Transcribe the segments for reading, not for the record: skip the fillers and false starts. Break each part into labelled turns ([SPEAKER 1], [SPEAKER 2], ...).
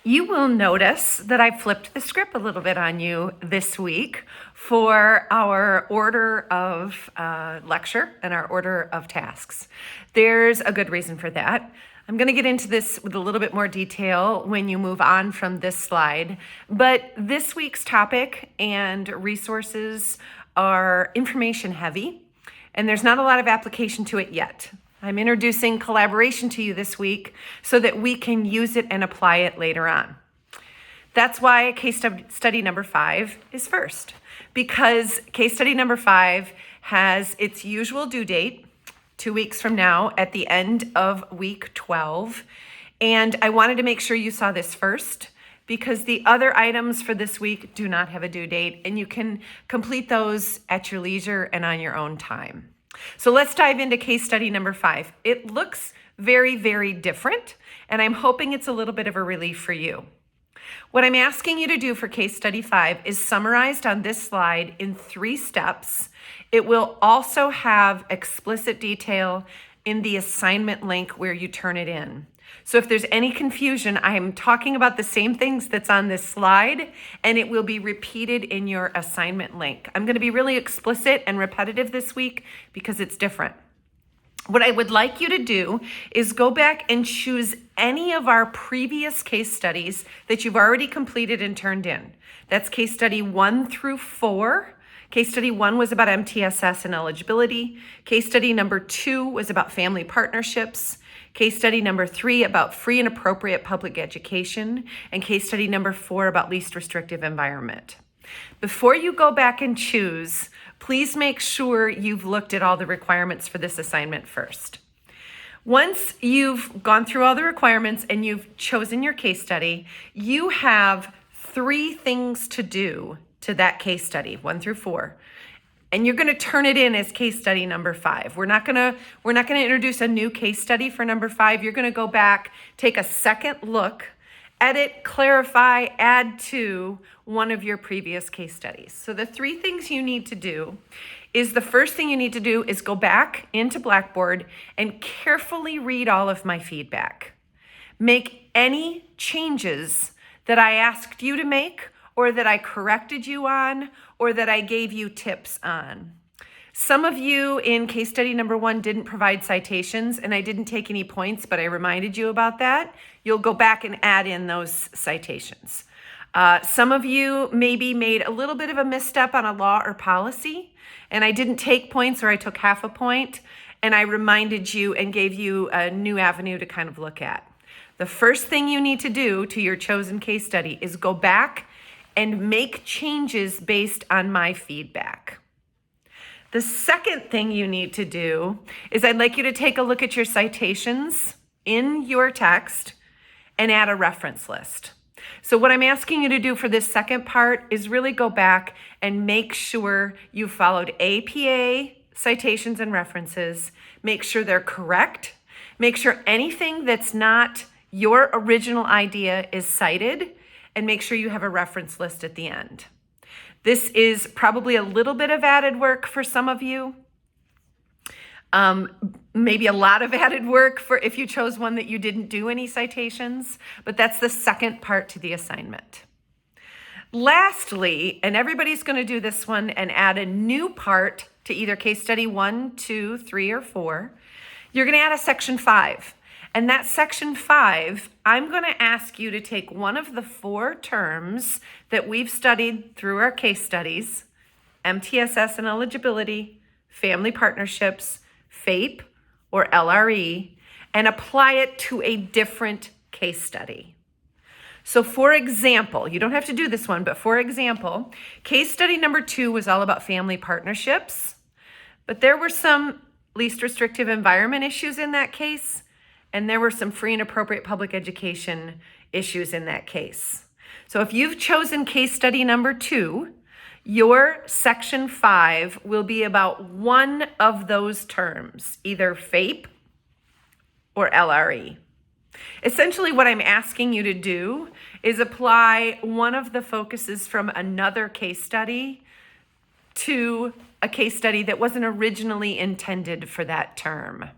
[SPEAKER 1] You will notice that I flipped the script a little bit on you this week for our order of lecture and our order of tasks. There's a good reason for that. I'm going to get into this with a little bit more detail when you move on from this slide, but this week's topic and resources are information heavy, and there's not a lot of application to it yet. I'm introducing collaboration to you this week so that we can use it and apply it later on. That's why case study number 5 is first, because case study number 5 has its usual due date 2 weeks from now at the end of week 12. And I wanted to make sure you saw this first because the other items for this week do not have a due date, and you can complete those at your leisure and on your own time. So let's dive into case study number 5. It looks very, very different, and I'm hoping it's a little bit of a relief for you. What I'm asking you to do for case study 5 is summarized on this slide in 3 steps. It will also have explicit detail in the assignment link where you turn it in. So if there's any confusion, I'm talking about the same things that's on this slide, and it will be repeated in your assignment link. I'm going to be really explicit and repetitive this week because it's different. What I would like you to do is go back and choose any of our previous case studies that you've already completed and turned in. That's case study 1 through 4. Case study 1 was about MTSS and eligibility. Case study number 2 was about family partnerships. Case study number 3 about free and appropriate public education. And case study number 4 about least restrictive environment. Before you go back and choose, please make sure you've looked at all the requirements for this assignment first. Once you've gone through all the requirements and you've chosen your case study, you have 3 things to do to that case study, 1 through 4. And you're going to turn it in as case study number 5. We're not going to introduce a new case study for number 5. You're going to go back, take a second look, edit, clarify, add to one of your previous case studies. So the 3 things you need to do is the first thing you need to do is go back into Blackboard and carefully read all of my feedback. Make any changes that I asked you to make, or that I corrected you on, or that I gave you tips on. Some of you in case study number 1 didn't provide citations, and I didn't take any points, but I reminded you about that. You'll go back and add in those citations. Some of you maybe made a little bit of a misstep on a law or policy, and I didn't take points, or I took half a point, and I reminded you and gave you a new avenue to kind of look at. The first thing you need to do to your chosen case study is go back and make changes based on my feedback. The second thing you need to do is I'd like you to take a look at your citations in your text and add a reference list. So what I'm asking you to do for this second part is really go back and make sure you followed APA citations and references. Make sure they're correct. Make sure anything that's not your original idea is cited, and make sure you have a reference list at the end. This is probably a little bit of added work for some of you. Maybe a lot of added work for if you chose one that you didn't do any citations, but that's the second part to the assignment. Lastly, and everybody's going to do this one and add a new part to either case study 1, 2, 3, or 4, you're going to add a section 5. And that section 5, I'm going to ask you to take one of the 4 terms that we've studied through our case studies, MTSS and eligibility, family partnerships, FAPE, or LRE, and apply it to a different case study. So for example, you don't have to do this one, but for example, case study number 2 was all about family partnerships, but there were some least restrictive environment issues in that case. And there were some free and appropriate public education issues in that case. So if you've chosen case study number 2, your section 5 will be about one of those terms, either FAPE or LRE. Essentially, what I'm asking you to do is apply one of the focuses from another case study to a case study that wasn't originally intended for that term.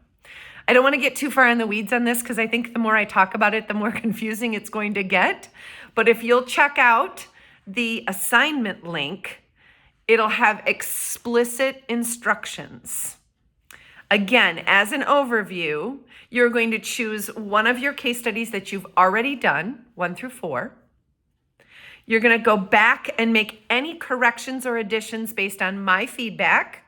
[SPEAKER 1] I don't want to get too far in the weeds on this because I think the more I talk about it, the more confusing it's going to get. But if you'll check out the assignment link, it'll have explicit instructions. Again, as an overview, you're going to choose one of your case studies that you've already done, 1 through 4. You're going to go back and make any corrections or additions based on my feedback.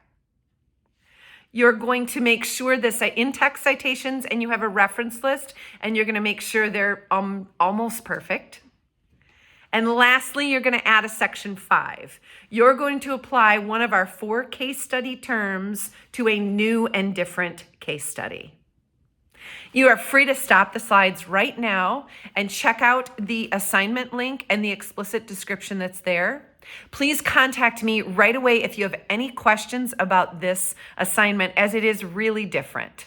[SPEAKER 1] You're going to make sure the in-text citations and you have a reference list, and you're going to make sure they're almost perfect. And lastly, you're going to add a section 5. You're going to apply one of our 4 case study terms to a new and different case study. You are free to stop the slides right now and check out the assignment link and the explicit description that's there. Please contact me right away if you have any questions about this assignment, as it is really different.